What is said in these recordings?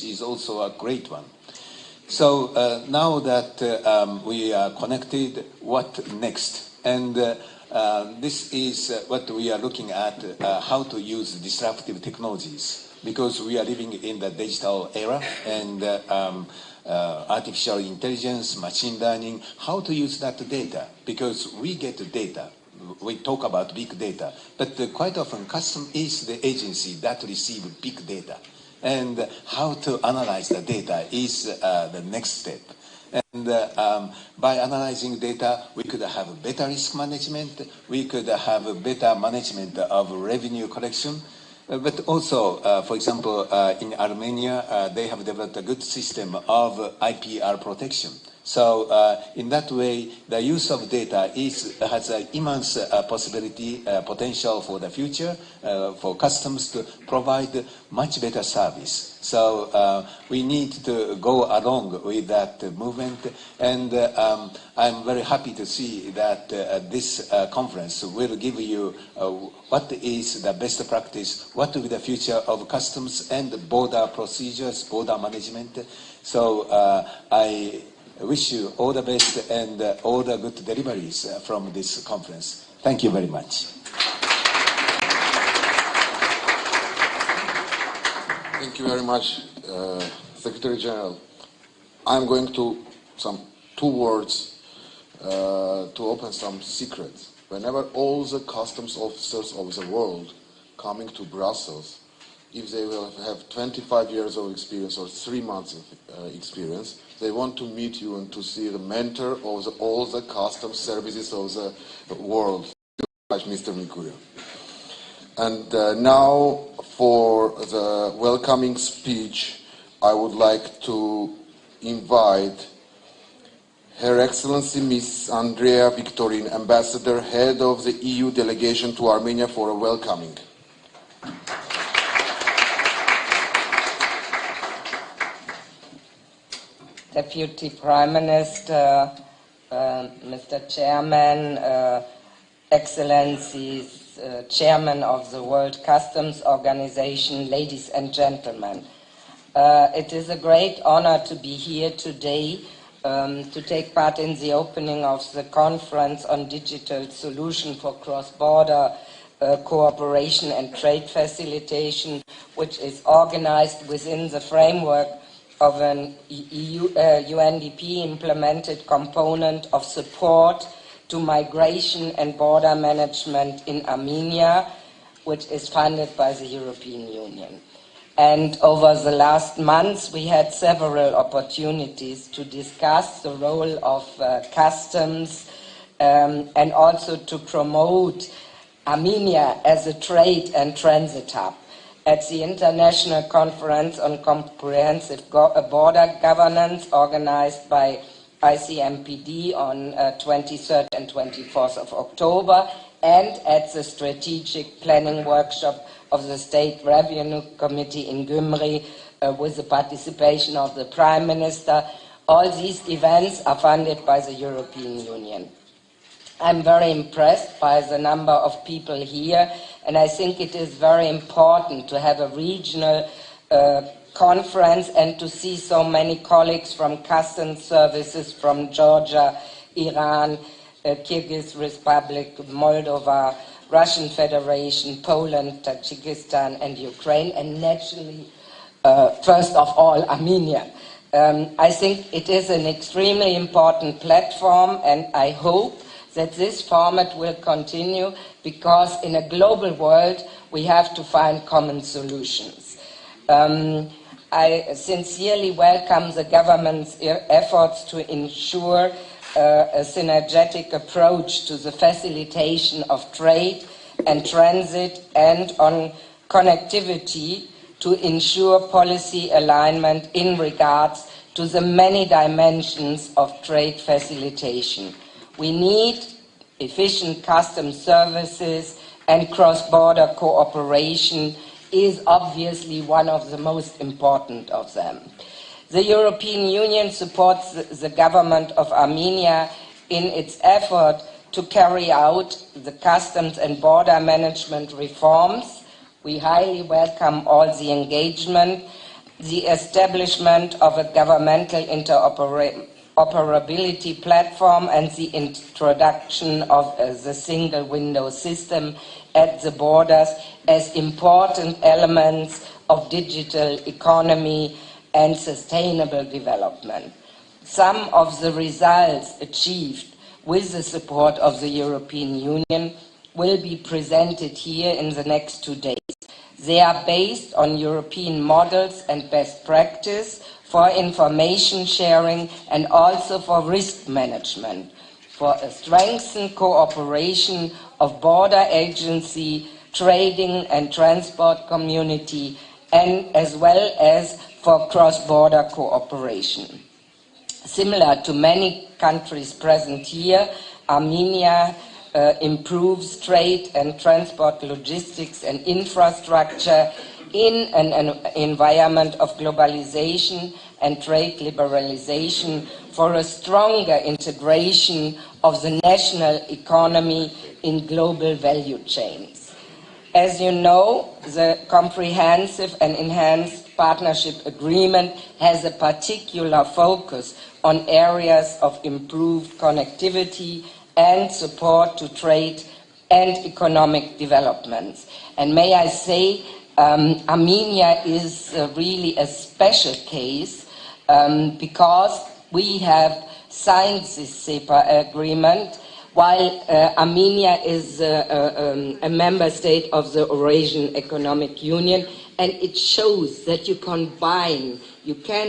is also a great one. So now that we are connected, what next? And this is what we are looking at, how to use disruptive technologies, because we are living in the digital era, and artificial intelligence, machine learning, how to use that data, because we get data. We talk about big data, but quite often custom is the agency that receives big data. And how to analyze the data is the next step. And by analyzing data, we could have better risk management, we could have a better management of revenue collection, but also, for example, in Armenia, they have developed a good system of IPR protection. So in that way, the use of data has an immense potential for the future, for customs to provide much better service. So we need to go along with that movement, and I'm very happy to see that this conference will give you what is the best practice, what will be the future of customs and border procedures, border management. So I wish you all the best and all the good deliveries from this conference. Thank you very much. Thank you very much, Secretary General. I'm going to two words to open some secrets. Whenever all the customs officers of the world coming to Brussels, if they will have 25 years of experience or 3 months of experience, they want to meet you and to see the mentor of all the customs services of the world, like Mr. Mikurio. And now for the welcoming speech, I would like to invite Her Excellency Ms. Andrea Victorin, Ambassador, Head of the EU Delegation to Armenia, for a welcoming. Deputy Prime Minister, Mr. Chairman, Excellencies, Chairman of the World Customs Organization, ladies and gentlemen. It is a great honor to be here today to take part in the opening of the conference on digital solution for cross-border cooperation and trade facilitation, which is organized within the framework of an UNDP implemented component of support to migration and border management in Armenia, which is funded by the European Union. And over the last months, we had several opportunities to discuss the role of customs and also to promote Armenia as a trade and transit hub at the International Conference on Comprehensive Border Governance organized by ICMPD on 23rd and 24th of October, and at the Strategic Planning Workshop of the State Revenue Committee in Gyumri with the participation of the Prime Minister. All these events are funded by the European Union. I'm very impressed by the number of people here, and I think it is very important to have a regional conference and to see so many colleagues from customs services from Georgia, Iran, Kyrgyz Republic, Moldova, Russian Federation, Poland, Tajikistan, and Ukraine, and naturally, first of all, Armenia. I think it is an extremely important platform, and I hope that this format will continue, because in a global world we have to find common solutions. I sincerely welcome the government's efforts to ensure a synergetic approach to the facilitation of trade and transit and on connectivity to ensure policy alignment in regards to the many dimensions of trade facilitation. We need efficient customs services, and cross-border cooperation is obviously one of the most important of them. The European Union supports the government of Armenia in its effort to carry out the customs and border management reforms. We highly welcome all the engagement the establishment of a governmental interoperability platform and the introduction of the single window system at the borders as important elements of digital economy and sustainable development. Some of the results achieved with the support of the European Union will be presented here in the next 2 days. They are based on European models and best practice for information sharing and also for risk management, for a strengthened cooperation of border agency, trading and transport community, and as well as for cross-border cooperation. Similar to many countries present here, Armenia improves trade and transport logistics and infrastructure in an environment of globalization and trade liberalization for a stronger integration of the national economy in global value chains. As you know, the comprehensive and enhanced partnership agreement has a particular focus on areas of improved connectivity and support to trade and economic developments. And may I say, Armenia is really a special case because we have signed this SEPA agreement while Armenia is a member state of the Eurasian Economic Union, and it shows that you can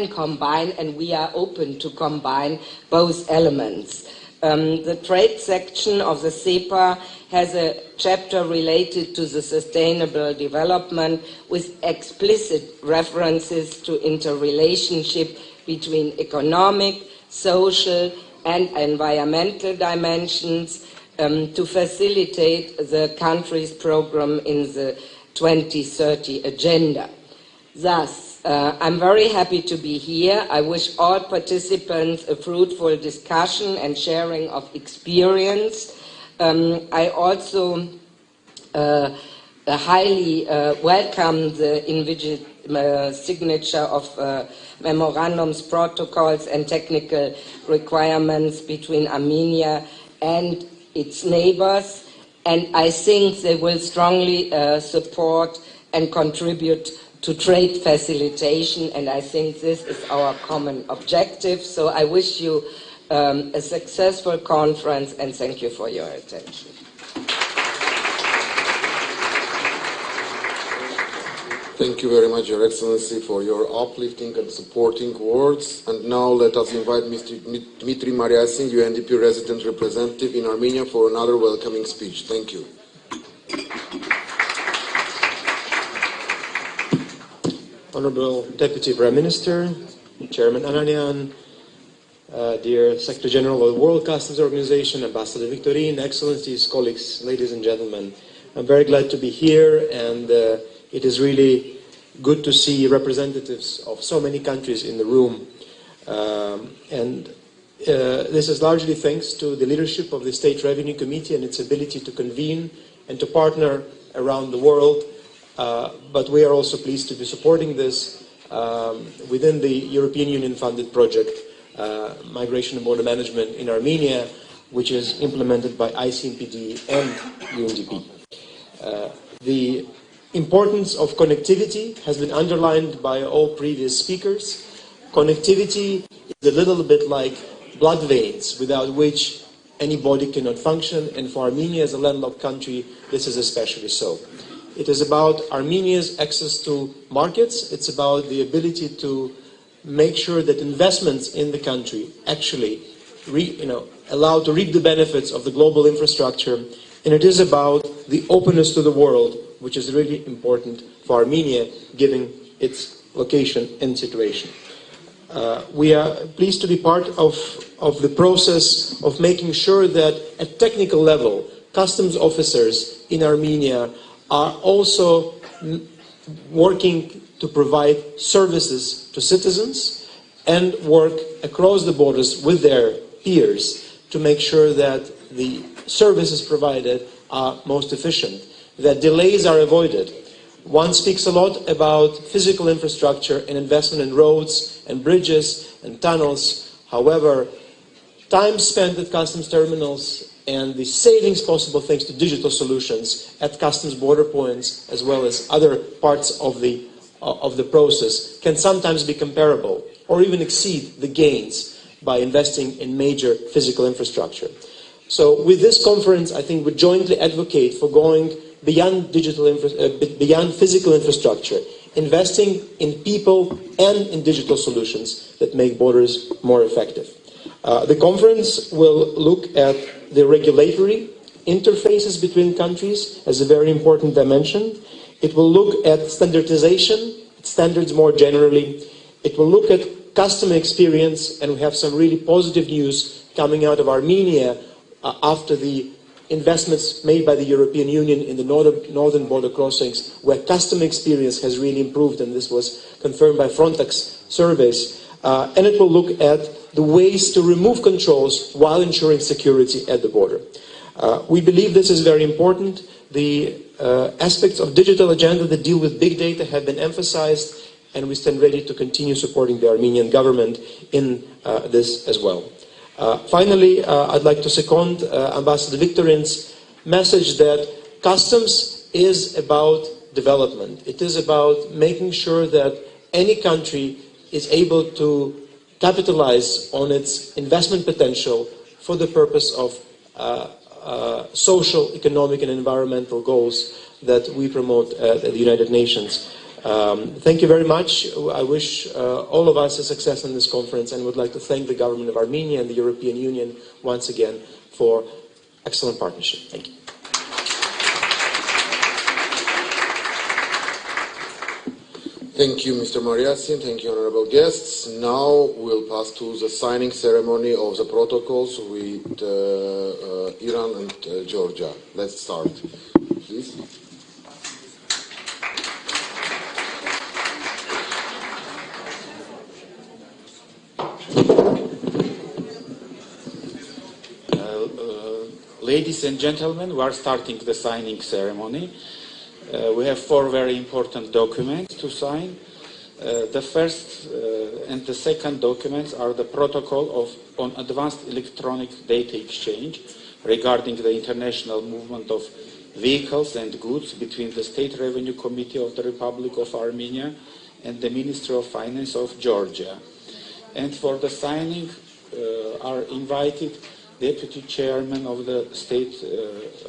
combine, and we are open to combine both elements. The trade section of the SEPA has a chapter related to the sustainable development with explicit references to interrelationship between economic, social, and environmental dimensions to facilitate the country's program in the 2030 agenda. Thus, I'm very happy to be here. I wish all participants a fruitful discussion and sharing of experience. I also highly welcome the signature of memorandums, protocols, and technical requirements between Armenia and its neighbors, and I think they will strongly support and contribute to trade facilitation, and I think this is our common objective. So I wish you a successful conference, and thank you for your attention. Thank you very much, Your Excellency, for your uplifting and supporting words. And now let us invite Mr. Dmitry Mariasin, UNDP resident representative in Armenia, for another welcoming speech. Thank you. Honorable Deputy Prime Minister, Chairman Ananyan, dear Secretary General of the World Customs Organization, Ambassador Victorine, Excellencies, colleagues, ladies and gentlemen, I'm very glad to be here, and it is really good to see representatives of so many countries in the room. This is largely thanks to the leadership of the State Revenue Committee and its ability to convene and to partner around the world. But we are also pleased to be supporting this within the European Union funded project, Migration and Border Management in Armenia, which is implemented by ICMPD and UNDP. The importance of connectivity has been underlined by all previous speakers. Connectivity is a little bit like blood veins, without which any body cannot function, and for Armenia as a landlocked country, this is especially so. It is about Armenia's access to markets. It's about the ability to make sure that investments in the country actually allow to reap the benefits of the global infrastructure. And it is about the openness to the world, which is really important for Armenia, given its location and situation. We are pleased to be part of the process of making sure that at technical level, customs officers in Armenia are also working to provide services to citizens and work across the borders with their peers to make sure that the services provided are most efficient, that delays are avoided. One speaks a lot about physical infrastructure and investment in roads and bridges and tunnels. However, time spent at customs terminals and the savings possible thanks to digital solutions at customs border points, as well as other parts of the process, can sometimes be comparable or even exceed the gains by investing in major physical infrastructure. So with this conference, I think we jointly advocate for going beyond beyond physical infrastructure, investing in people and in digital solutions that make borders more effective. The conference will look at the regulatory interfaces between countries as a very important dimension. It will look at standardization, standards more generally. It will look at customer experience, and we have some really positive news coming out of Armenia after the investments made by the European Union in the northern border crossings, where customer experience has really improved, and this was confirmed by Frontex surveys. And it will look at the ways to remove controls while ensuring security at the border. We believe this is very important. The aspects of digital agenda that deal with big data have been emphasized, and we stand ready to continue supporting the Armenian government in this as well. Finally, I'd like to second Ambassador Viktorin's message that customs is about development. It is about making sure that any country is able to capitalize on its investment potential for the purpose of social, economic, and environmental goals that we promote at the United Nations. Thank you very much. I wish all of us a success in this conference, and would like to thank the government of Armenia and the European Union once again for excellent partnership. Thank you. Thank you, Mr. Mariasin. Thank you, honorable guests. Now we'll pass to the signing ceremony of the protocols with Iran and Georgia. Let's start, please. Ladies and gentlemen, we are starting the signing ceremony. We have 4 very important documents to sign. The first and the second documents are the protocol on advanced electronic data exchange regarding the international movement of vehicles and goods between the State Revenue Committee of the Republic of Armenia and the Ministry of Finance of Georgia. And for the signing are invited Deputy Chairman of the State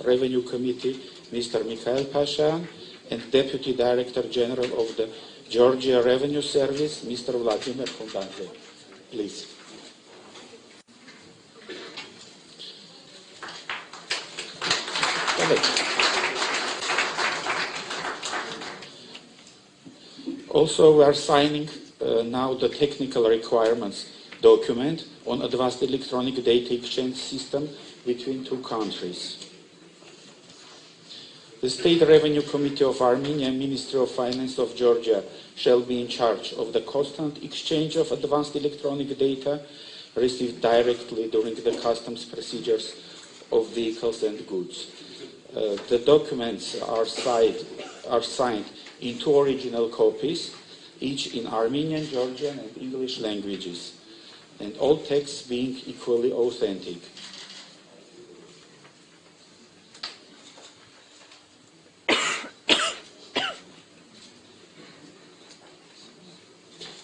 Revenue Committee, Mr. Mikhail Pashan, and Deputy Director General of the Georgia Revenue Service, Mr. Vladimir Khumbanze. Please. Also, we are signing now the technical requirements document on advanced electronic data exchange system between 2 countries. The State Revenue Committee of Armenia and Ministry of Finance of Georgia shall be in charge of the constant exchange of advanced electronic data received directly during the customs procedures of vehicles and goods. The documents are signed in 2 original copies, each in Armenian, Georgian, and English languages, and all texts being equally authentic.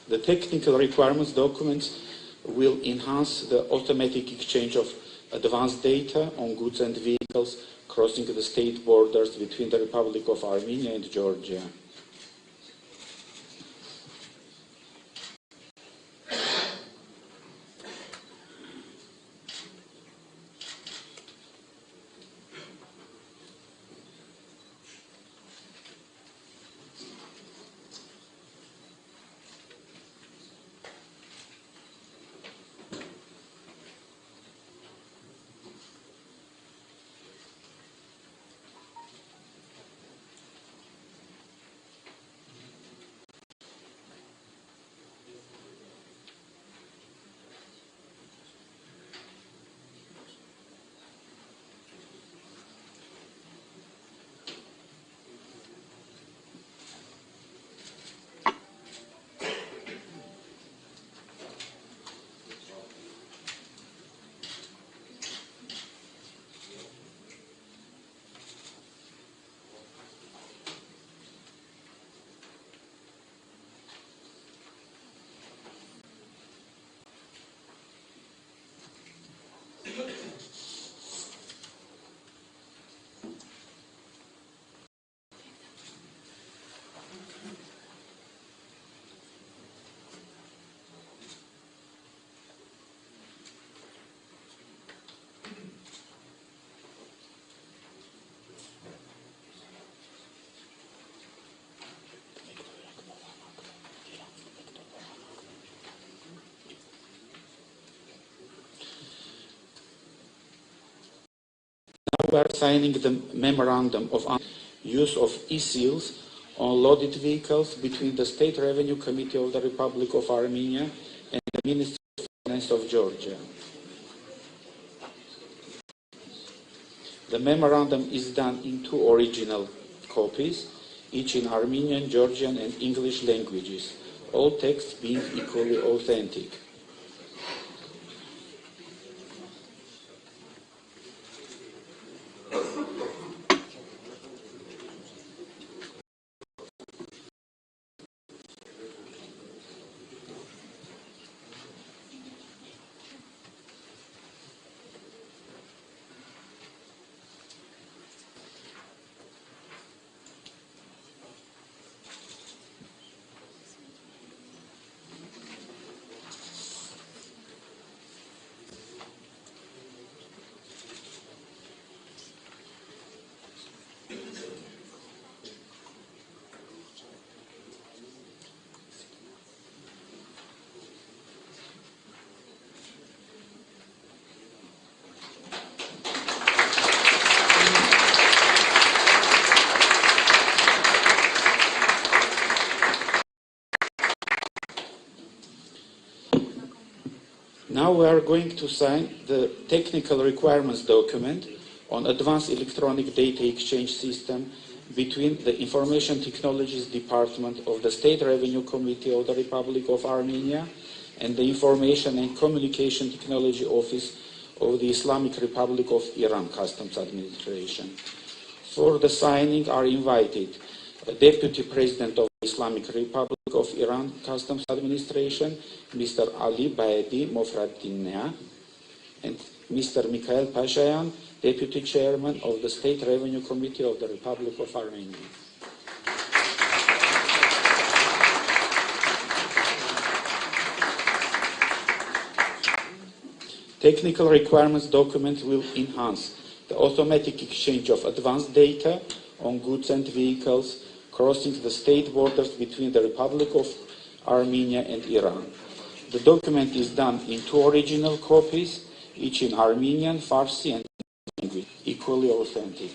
The technical requirements documents will enhance the automatic exchange of advanced data on goods and vehicles crossing the state borders between the Republic of Armenia and Georgia. we are signing the memorandum of use of e-seals on loaded vehicles between the State Revenue Committee of the Republic of Armenia and the Ministry of Finance of Georgia. The memorandum is done in 2 original copies, each in Armenian, Georgian, and English languages, all texts being equally authentic. Now we are going to sign the technical requirements document on advanced electronic data exchange system between the Information Technologies Department of the State Revenue Committee of the Republic of Armenia and the Information and Communication Technology Office of the Islamic Republic of Iran Customs Administration. For the signing are invited the Deputy President of the Islamic Republic of Iran Customs Administration, Mr. Ali Baedi Mofraddinea, and Mr. Mikhail Pashayan, Deputy Chairman of the State Revenue Committee of the Republic of Armenia. Technical requirements document will enhance the automatic exchange of advanced data on goods and vehicles crossing the state borders between the Republic of Armenia and Iran. The document is done in 2 original copies, each in Armenian, Farsi, and English, equally authentic.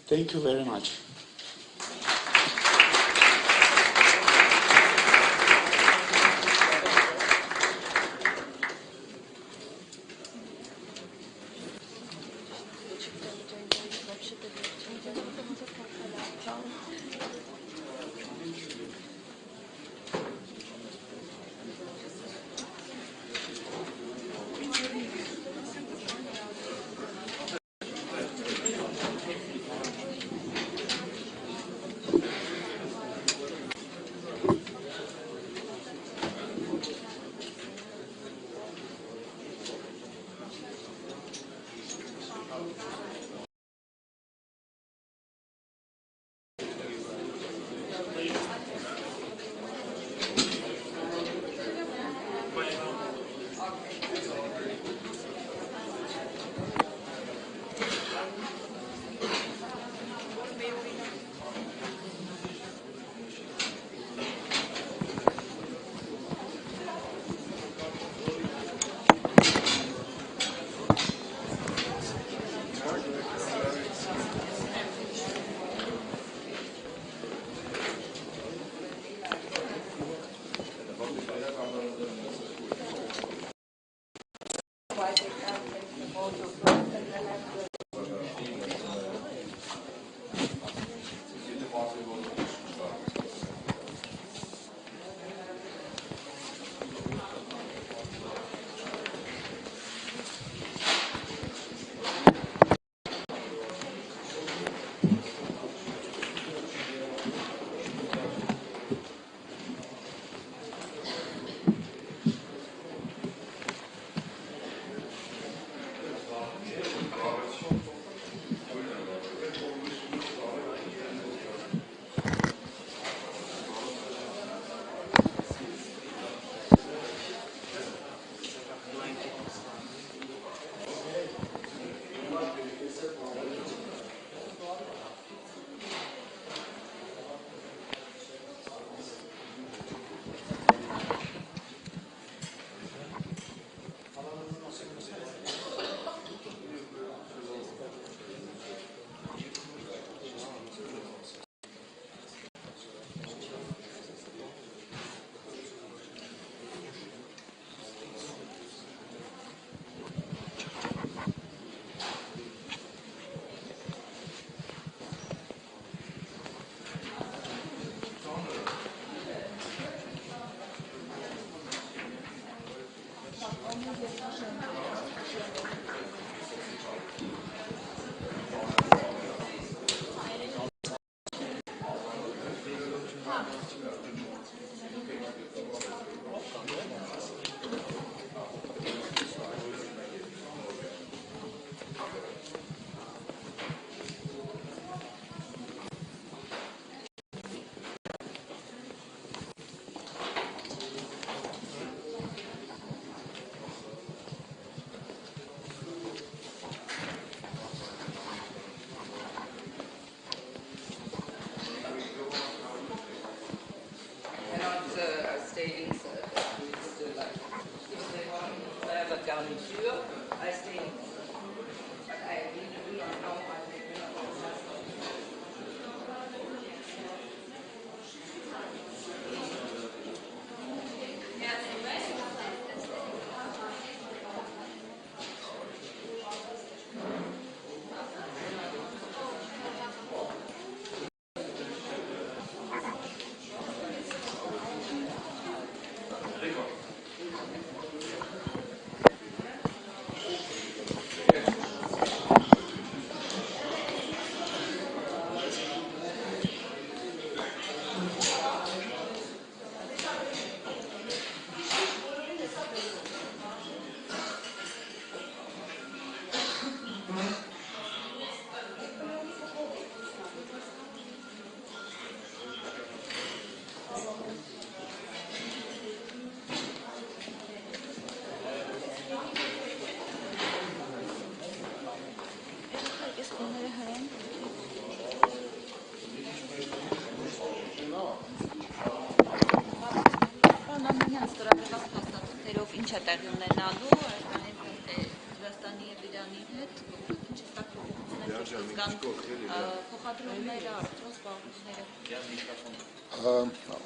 Thank you very much.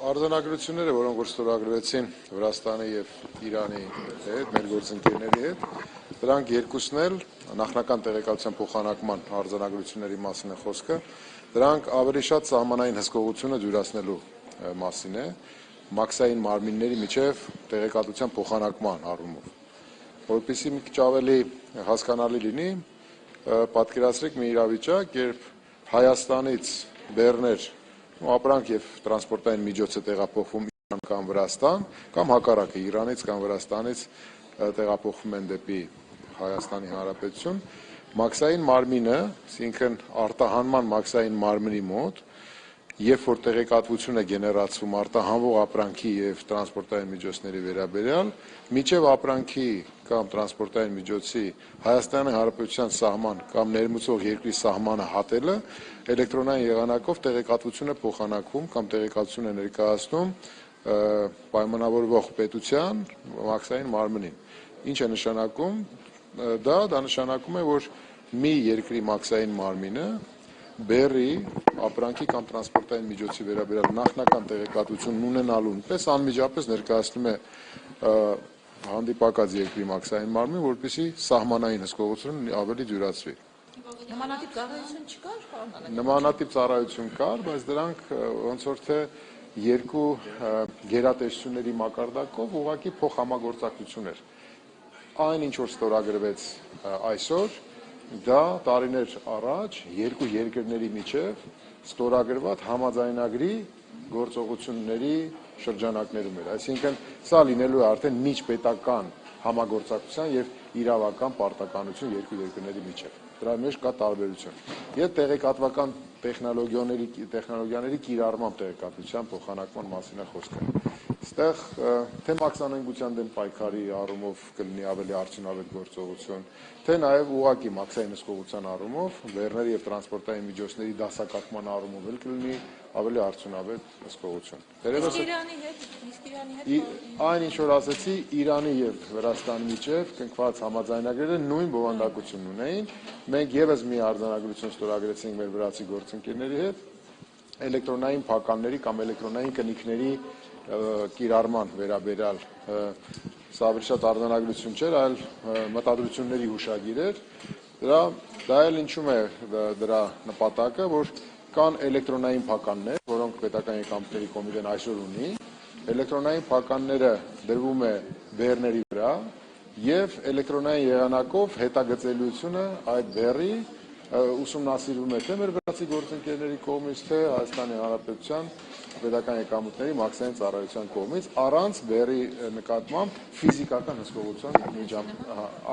Արձանագրությունները, որոնք որ ստորագրվեցին Վրաստանի եւ Իրանի հետ, մեր գործընկերների հետ, դրանք երկուսն էլ նախնական տեղեկատվության փոխանակման արձանագրությունների մասին է խոսքը, դրանք ավելի շատ սահմանային հսկողությունը դյուրացնելու մասին է, մաքսային մարմինների միջև տեղեկատվության փոխանակման առումով։ Որպեսզի մի քիչ ավելի հասկանալի լինի, պատկերացրեք մի իրավիճակ, երբ Հայաստանից բեռներ ապրանք եւ տրանսպորտային միջոցը տեղափոխվում Իրան կամ Վրաստան, կամ հակառակը Իրանից կամ Վրաստանից տեղափոխվում են դեպի Հայաստանի Հանրապետություն, մաքսային մարմինը, այսինքն արտահանման մաքսային մարմնի մոտ, երբ որ տեղեկատվություն է գեներացվում արտահանվող ապրանքի եւ տրանսպորտային միջոցների վերաբերյալ, միջև ապրանքի կամ տրանսպորտային միջոցի Հայաստանի Հանրապետության սահման կամ ներմուծող երկրի սահմանը հատելը էլեկտրոնային եղանակով տեղեկատվություն է փոխանակվում կամ տեղեկատվություն է ներկայացնում պայմանավորվող պետության մաքսային մարմնին։ Ինչ է նշանակում դա նշանակում է, որ մի երկրի մաքսային մարմինը բեռի ապրանքի կամ տրանսպորտային միջոցի վերաբերյալ նախնական տեղեկատվություն ունենալուն պես անմիջապես ներկայացնում է հանդիպակաց երկրի մաքսային մարմին, որպեսզի սահմանային հսկողությունը ավելի դյուրացվի։ Նմանատիպ ծառայություն չկար։ Նմանատիպ ծառայություն կար, բայց դրանք ոնց որ թե երկու գերատեսչությունների մակարդակով ուղղակի փոխհամագործակցություն էր։ Այն ինչ որ ստորագրվեց այսօր, դա տարիներ առաջ երկու երկրների միջև ստորագրված համաձայնագրի գործողությունների շրջանակներում էր։ Այսինքն սա լինելու է արդեն միջպետական համագործակցության եւ իրավական պարտականություն երկու երկրների միջև։ Դրա մեջ կա տարբերություն։ Եվ տեղեկատվական տեխնոլոգիաների կիրառման տեղեկատվության փոխանակման մասին է խոսքը։ Այստեղ թե մաքսանենգության դեմ պայքարի առումով կլինի ավելի արդյունավետ գործողություն, թե նաև ուղղակի մաքսային հսկողության առումով բեռների եւ տրանսպորտային միջոցների դասակարգման առումով էլ կլինի ավելի արդյունավետ հսկողություն։ Այն ինչ որ ասեցի, Իրանի եւ Վրաստանի միջև կնքված համաձայնագրերը նույն բովանդակությունն ունեին։ Մենք եւս մի արձանագրություն ստորագրեցինք մեր վրացի գործընկերների հետ էլեկտրոնային փականների կամ էլեկտրոնային կնիքների կիրառման վերաբերյալ սա ավելի շատ արձանագրություն չէր, այլ մտադրությունների հուշագիր էր։ Դա էլ ինչու՞մ է դրա նպատակը, որ կան էլեկտրոնային փականներ, որոնք պետական եկամուտների կոմիտեն այսօր ունի։ Էլեկտրոնային փականները դրվում է բեռների վրա եւ էլեկտրոնային եղանակով հետագծելիությունը այդ բեռի ուսումնասիրվում է թե մեր վրացի գործընկերների կողմից, թե Հայաստանի Հանրապետության պետական եկամուտների մաքսային ծառայության կողմից առանց բեռի նկատմամբ ֆիզիկական հսկողության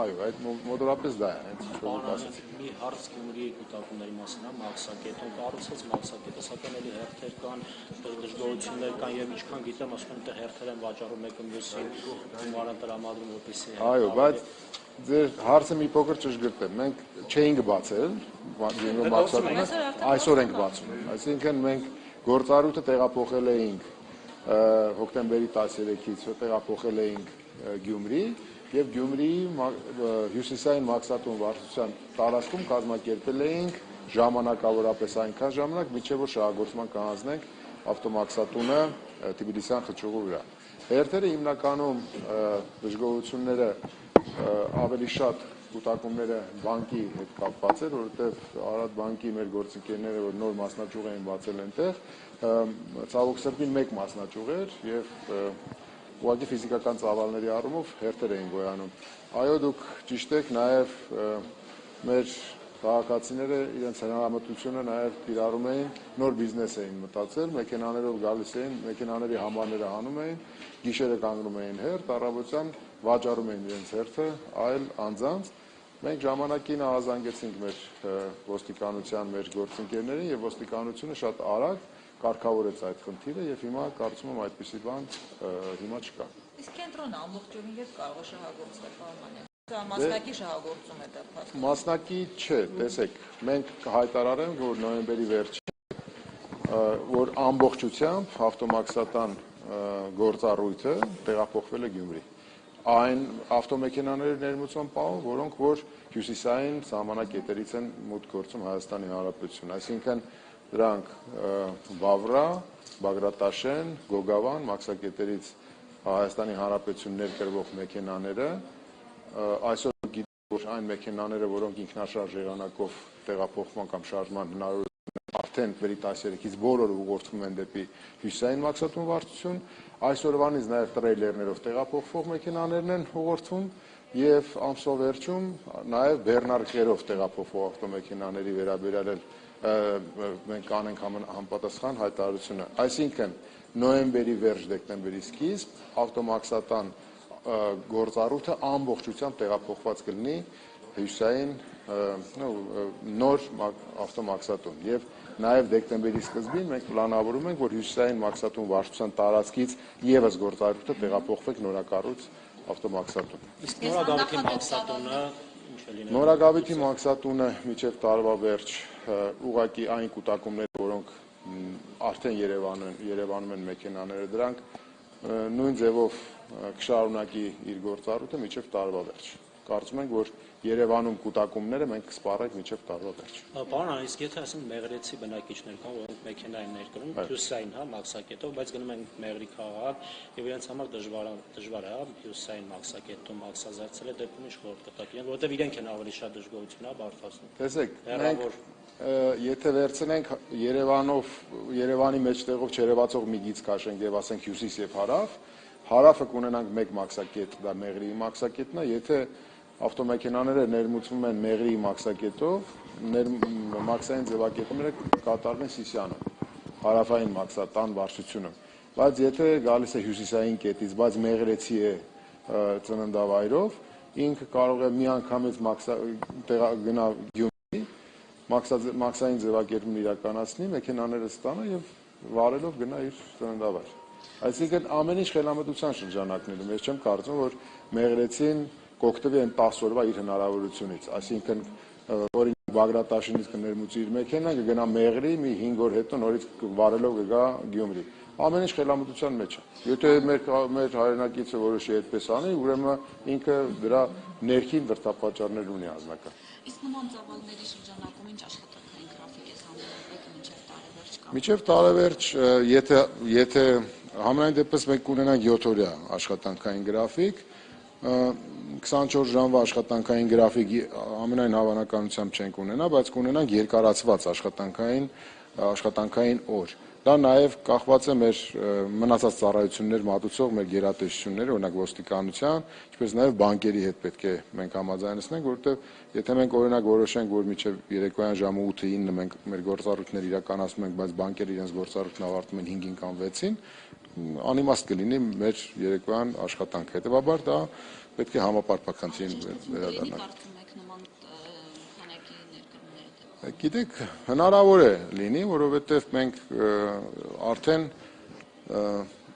այո, այդ մոտորապես դա է, հենց ինչ-որ ասեցի։ Մի հարց Գյումրիի կուտակումների մասին է, մաքսակետում կառուցած մաքսակետը, սակայն էլի հերթեր կան, դժգոհություններ կան եւ ինչքան գիտեմ, ասում են, հերթեր են վաճառում մեկը մյուսին, գումար են տրամադրում, որպեսզի այո, բայց ձեր հարցը մի փոքր ճշգրիտ է։ Մենք չէինք բացել Գյումրու մաքսատունը, այսօր ենք բացում։ Այսինքն մենք գործառույթը տեղափոխել էինք հոկտեմբերի 13-ից տեղափոխել էինք Գյումրի եւ Գյումրիի հյուսիսային մաքսատուն վարչության տարածքում կազմակերպել էինք ժամանակավորապես այնքան ժամանակ, մինչեւ որ շահագործման կհանձնենք ավտոմաքսատունը Թբիլիսյան խճուղու վրա։ Հերթերը հիմնականում դժգոհությունները ավելի շատ կուտակումները բանկի հետ կապված էր, որովհետև Արադ բանկի մեր գործընկերները, որ նոր մասնաճյուղ էին բացել այնտեղ, ցավոք սրտի մեկ մասնաճյուղ էր եւ ուղղակի ֆիզիկական ծավալների առումով հերթեր էին գոյանում։ Այո, դուք ճիշտ եք, նաեւ մեր քաղաքացիները իրենց հնարամտությունը նաեւ կիրառում էին, նոր բիզնես էին մտածել, մեքենաներով գալիս էին, մեքենաների համարները հանում էին, գիշերը կանգնում էին հերթ, առավոտյան վաճառում էին իրենց հերթը այլ անձանց։ Մենք ժամանակին ահազանգեցինք մեր ոստիկանության մեր գործընկերներին եւ ոստիկանությունը շատ արագ կարգավորեց այդ խնդիրը եւ հիմա կարծում եմ այդպիսի բան հիմա չկա։ Իսկ կենտրոնը ամբողջովին եւ կարող է շահագործել պայմանները։ Մասնակի շահագործում է դա փաստորեն։ Մասնակի չէ, տեսեք, մենք հայտարարենք, որ նոյեմբերի վերջին որ ամբողջությամբ ավտոմաքսատան գործառույթը տեղափոխվել է Գյումրի։ Այն ավտոմեքենաների ներմուծման պահում, որոնք որ հյուսիսային սահմանակետերից են մուտք գործում Հայաստանի Հանրապետություն, այսինքն դրանք Բավրա, Բագրատաշեն, Գոգավան, մաքսակետերից Հայաստանի Հանրապետություն ներկրվող մեքենաները, այսօր գիտենք, որ այն մեքենաները, որոնք ինքնաշարժ եղանակով տեղափոխման կամ շարժման հնարավորություն արդեն վերի 13-ից բոլորը ուղղորդվում են դեպի հյուսիսային մաքսատուն վարչություն, այսօրվանից նաև տրեյլերներով տեղափոխվող մեքենաներն են ուղղորդվում եւ ամսվա վերջում նաև բեռնարկղերով տեղափոխվող ավտոմեքենաների վերաբերյալ մենք կանենք համապատասխան հայտարարությունը։ Այսինքն նոյեմբերի վերջ, դեկտեմբերի սկիզբ ավտոմաքսատան գործառույթը ամբողջությամբ տեղափոխված կլինի հյուսիսային նոր ավտոմաքսատուն եւ նաեւ դեկտեմբերի սկզբին մենք պլանավորում ենք, որ հյուսիսային մաքսատուն վարչության տարածքից եւս գործառույթը տեղափոխվեք նորակառույց ավտոմաքսատուն։ Իսկ նորագավիթի մաքսատունը ինչ է լինելու։ Նորագավիթի մաքսատունը միջև տարվա վերջ ուղղակի այն կուտակումները, որոնք արդեն Երևանում են մեքենաները, դրանք նույն ձևով կշարունակի իր գործառույթը միջև տարվա վերջ։ կարծում ենք, որ Երևանում կուտակումները մենք կսպառենք մինչև տարվա վերջ։ Պարոն, իսկ եթե ասենք մեղրեցի բնակիչներ կան, որոնք մեքենային ներկրում, հյուսային, մաքսակետով, բայց գնում են Մեղրի քաղաք եւ իրենց համար դժվար է, հյուսային մաքսակետում աքսազերծել է դեպքում ինչ խորհուրդ կտակ իրեն, որովհետեւ իրենք են ավելի շատ դժգոհություն բարդացնում։ Տեսեք, մենք եթե վերցնենք Երևանի մեջտեղով չերևացող մի գիծ քաշենք եւ ասենք հյուսիս եւ հարավը կունենանք մեկ մաքսակետ, դա Մեղրի մաքսակետն է, եթե ավտոմեքենաները ներմուծվում են Մեղրի մաքսակետով, մաքսային ձևակերպումները կատարվեն Սիսիանում, հարավային մաքսատան վարչությունում, բայց եթե գալիս է հյուսիսային կետից, բայց մեղրեցի է ծննդավայրով, ինքը կարող է միանգամից գնա Գյումրի, մաքսային ձևակերպում իրականացնի, մեքենաները ստանա եւ վարելով գնա իր ծննդավայր։ Այսինքն ամեն ինչ խելամտության շրջանակներում, ես չեմ կարծում, որ մեղրեցին կօգտվի այն 10 օրվա իր հնարավորությունից, այսինքն օրինակ Բագրատաշինից կներմուծի իր մեքենան, կգնա Մեղրի, մի 5 օր հետո նորից վարելով կգա Գյումրի։ Ամեն ինչ խելամտության մեջ է։ Եթե մեր հայրենակիցը որոշի այդպես անի, ուրեմն ինքը դրա ներքին վրդապատճառներ ունի անձնական։ Իսկ նման ծավալների շրջանակում ինչ աշխատանքային գրաֆիկ է համարվում մինչև տարեվերջ կամ։ Մինչև տարեվերջ, եթե համենայն դեպս մենք կունենանք 7 օրյա աշխատանքային գրաֆիկ, 24 ժամվա աշխատանքային գրաֆիկ ամենայն հավանականությամբ չենք ունենա, բայց կունենանք երկարացված աշխատանքային օր։ Դա նաև կախված է մեր մնացած ծառայություններ մատուցող մեր գերատեսչությունները, օրինակ ոստիկանության, ինչպես նաև բանկերի հետ պետք է մենք համաձայնեցնենք, որովհետև եթե մենք օրինակ որոշենք, որ մինչև երեկոյան ժամը 8-9 մենք մեր գործառույթները իրականացնում ենք, բայց բանկերը իրենց գործառույթն ավարտում են 5-ին կամ 6-ին, անիմաստ կլինի մեր երեկոյան աշխատանքը։ Հետևաբար դա պետք է համապարփակ խնդրին վերադառնալ։ Գիտեք, հնարավոր է լինի, որովհետև մենք արդեն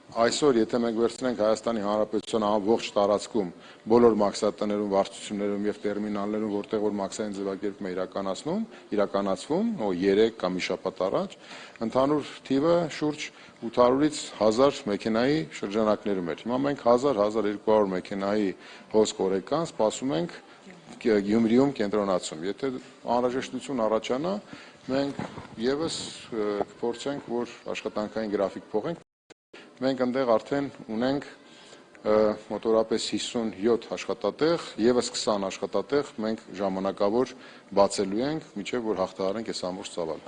այսօր, եթե մենք վերցնենք Հայաստանի Հանրապետության ամբողջ տարածքում բոլոր մաքսատներում, վարչություններում եւ տերմինալներում, որտեղ որ մաքսային ձևակերպում է իրականացվում, 3 կամ մի շաբաթ առաջ, ընդհանուր թիվը շուրջ 800-ից 1000 մեքենայի շրջանակներում էր։ Հիմա մենք 1000-1200 մեքենայի հոսք օրեկան սպասում ենք Գյումրիում կենտրոնացում։ Եթե անհրաժեշտություն առաջանա, մենք եւս կփորձենք, որ աշխատանքային գրաֆիկ փոխենք։ Մենք այնտեղ արդեն ունենք մոտորապես 57 աշխատատեղ, եւս 20 աշխատատեղ մենք ժամանակավոր բացելու ենք, մինչեւ որ հաղթահարենք այս ամբողջ ծավալը։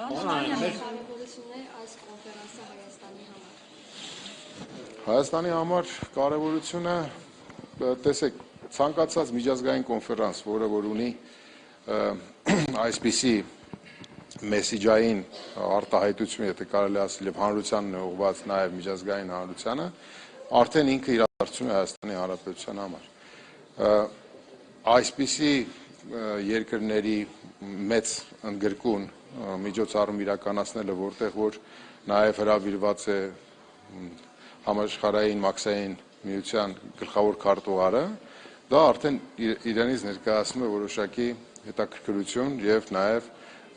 Հայաստանի համար կարևորությունը, տեսեք, ցանկացած միջազգային կոնֆերանս, որը որ ունի այսպիսի մեսիջային արտահայտություն, եթե կարելի ասել, եւ հանրությանն է ուղղված նաեւ միջազգային հանրությանը, արդեն ինքը իրադարձություն է Հայաստանի Հանրապետության համար։ Այսպիսի երկրների մեծ ընդգրկուն միջոցառում իրականացնելը, որտեղ որ նաեւ հրավիրված է համաշխարհային մաքսային միության գլխավոր քարտուղարը, դա արդեն իրենից ներկայացնում է որոշակի հետաքրքրություն եւ նաեւ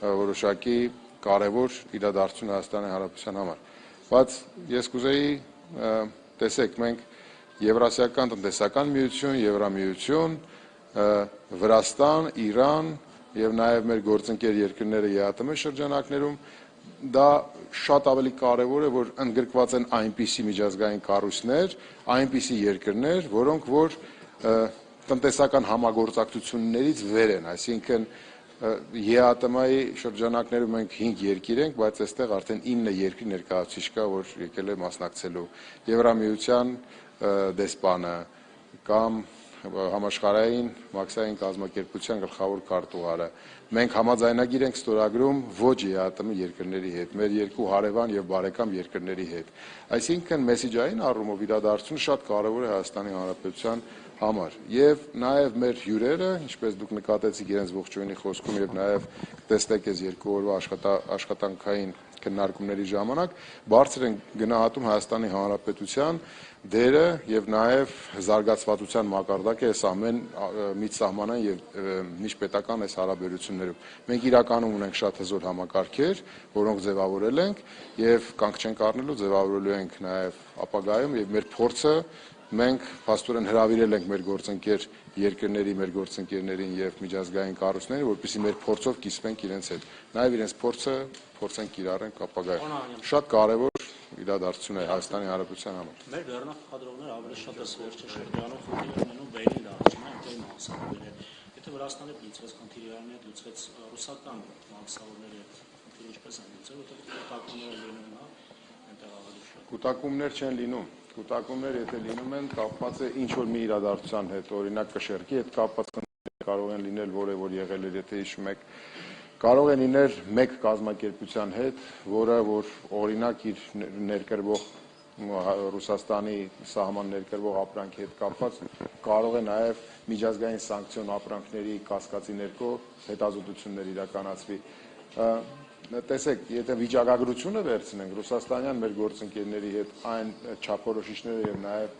որոշակի կարևոր իրադարձություն Հայաստանի Հանրապետության համար։ Բայց ես կուզեի, տեսեք, մենք Եվրասիական տնտեսական միություն, Եվրամիություն, Վրաստան, Իրան եւ նաեւ մեր գործընկեր երկրները ԵԱՏՄ շրջանակներում դա շատ ավելի կարևոր է, որ ընդգրկված են այնպիսի միջազգային կառույցներ, այնպիսի երկրներ, որոնք որ տնտեսական համագործակցություններից վեր են, այսինքն ԵԱՏՄ-ի շրջանակներում մենք 5 երկիր ենք, բայց այստեղ արդեն 9 երկրի ներկայացուցիչ կա, որ եկել է մասնակցելու Եվրամիության դեսպանը կամ համաշխարհային մաքսային կազմակերպության գլխավոր քարտուղարը։ Մենք համաձայնագիր ենք ստորագրում ոչ ԵԱՏՄ երկրների հետ, մեր երկու հարևան եւ բարեկամ երկրների հետ։ Այսինքն մեսիջային առումով իրադարձությունը շատ կարեւոր է Հայաստանի Հանրապետության համար եւ նաեւ մեր հյուրերը, ինչպես դուք նկատեցիք իրենց ողջույնի խոսքում եւ նաեւ տեստեք այս 2 օրվա աշխատանքային քննարկումների ժամանակ բարձր են գնահատում Հայաստանի Հանրապետության դերը եւ նաեւ զարգացվածության մակարդակը այս ամեն միջսահմանային եւ միջպետական այս հարաբերություններում։ Մենք իրականում ունենք շատ հզոր համակարգեր, որոնք ձևավորել ենք եւ կանգ չենք առնելու, ձևավորելու ենք նաեւ ապագայում եւ մեր փորձը մենք փաստորեն հրավիրել ենք մեր գործընկեր երկրների, մեր գործընկերներին եւ միջազգային կառույցներին, որպեսզի մեր փորձով կիսվենք իրենց հետ։ Նաեւ իրենց փորձը փորձենք կիրառենք ապագայում։ Շատ կարեւոր իրադարձություն է Հայաստանի Հանրապետության համար։ Մեր բեռնախադրողները ավելի շատ է վերջին շրջանում խնդիրներ ունենում բերի դարձում, այնտեղ մաքսավորները։ Եթե Վրաստանի լուծվեց խնդիրը, իրանի հետ լուծվեց ռուսական մաքսավորների հետ խնդիրը ինչպես են լուծել, որտեղ կուտակումներ լինում է, այնտեղ ավելի շատ։ Կուտակումներ չեն լինում։ Կուտակումներ եթե լինում են, կապված է ինչ որ մի իրադարձության հետ, օրինակ կշեռքի հետ կապված կարող են լինել, որ եղել էր, եթե հիշում եք, կարող է լինել մեկ կազմակերպության հետ, որը որ օրինակ իր ներկրվող Ռուսաստանի սահման ներկրվող ապրանքի հետ կապված կարող է նաև միջազգային սանկցիոն ապրանքների կասկածի ներքո հետազոտություններ իրականացվի։ Տեսեք, եթե վիճակագրությունը վերցնենք Ռուսաստանյան մեր գործընկերների հետ այն չափորոշիչները եւ նաեւ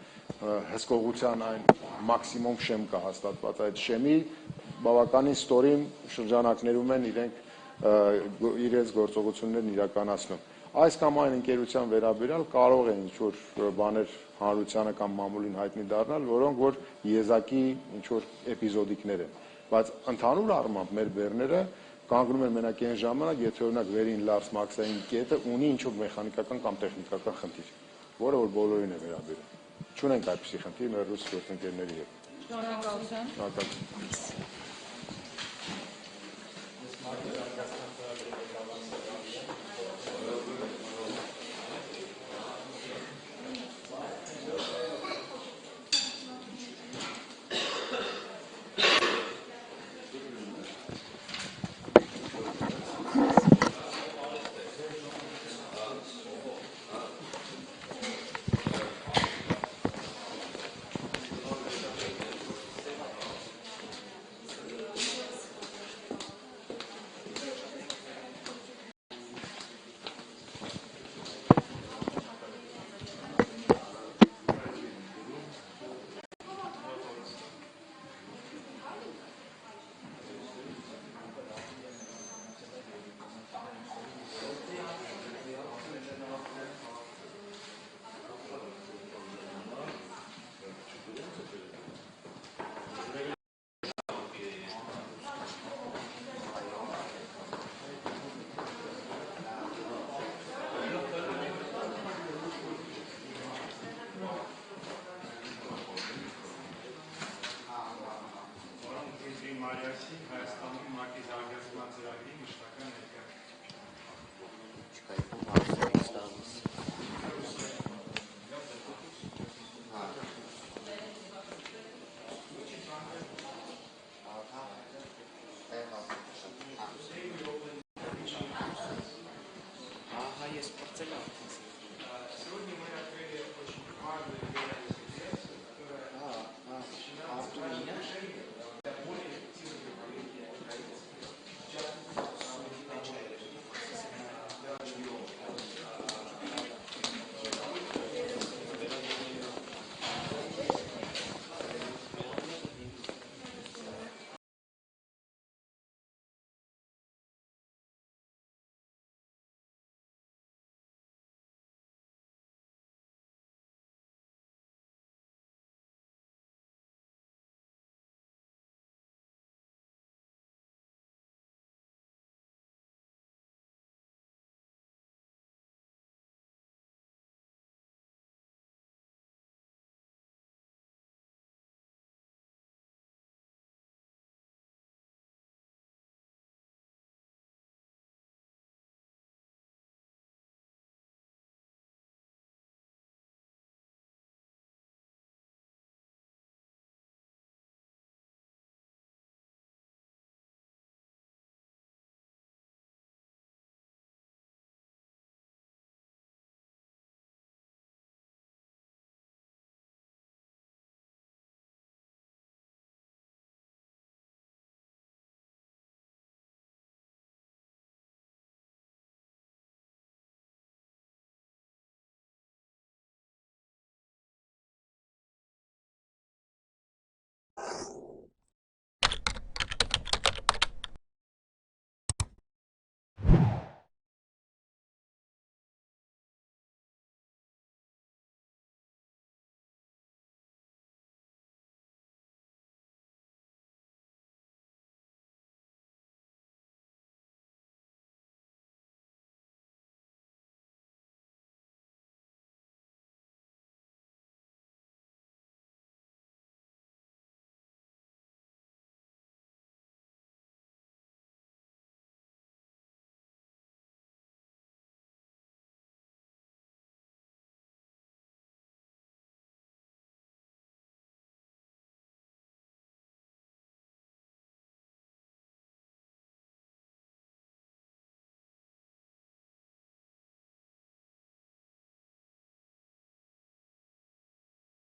հսկողության այն մաքսիմում շեմ կա հաստատված այդ շեմի բավականին ստորին շրջանակներում են իրենց գործողություններն իրականացնում։ Այս կամ այն ընկերության վերաբերյալ կարող է ինչ-որ բաներ հանրությանը կամ մամուլին հայտնի դառնալ, որոնք որ եզակի ինչ-որ էպիզոդիկներ են, բայց ընդհանուր առմամբ մեր բեռները կանգնում են մենակ այն ժամանակ, եթե օրինակ վերին լարս մաքսային կետը ունի ինչ-որ մեխանիկական կամ տեխնիկական խնդիր, որը որ բոլորին է վերաբերում։ Չունենք այդպիսի խնդիր մեր ռուս գործընկերների հետ։ Շնորհակալություն։ Ահա ես փորձել եմ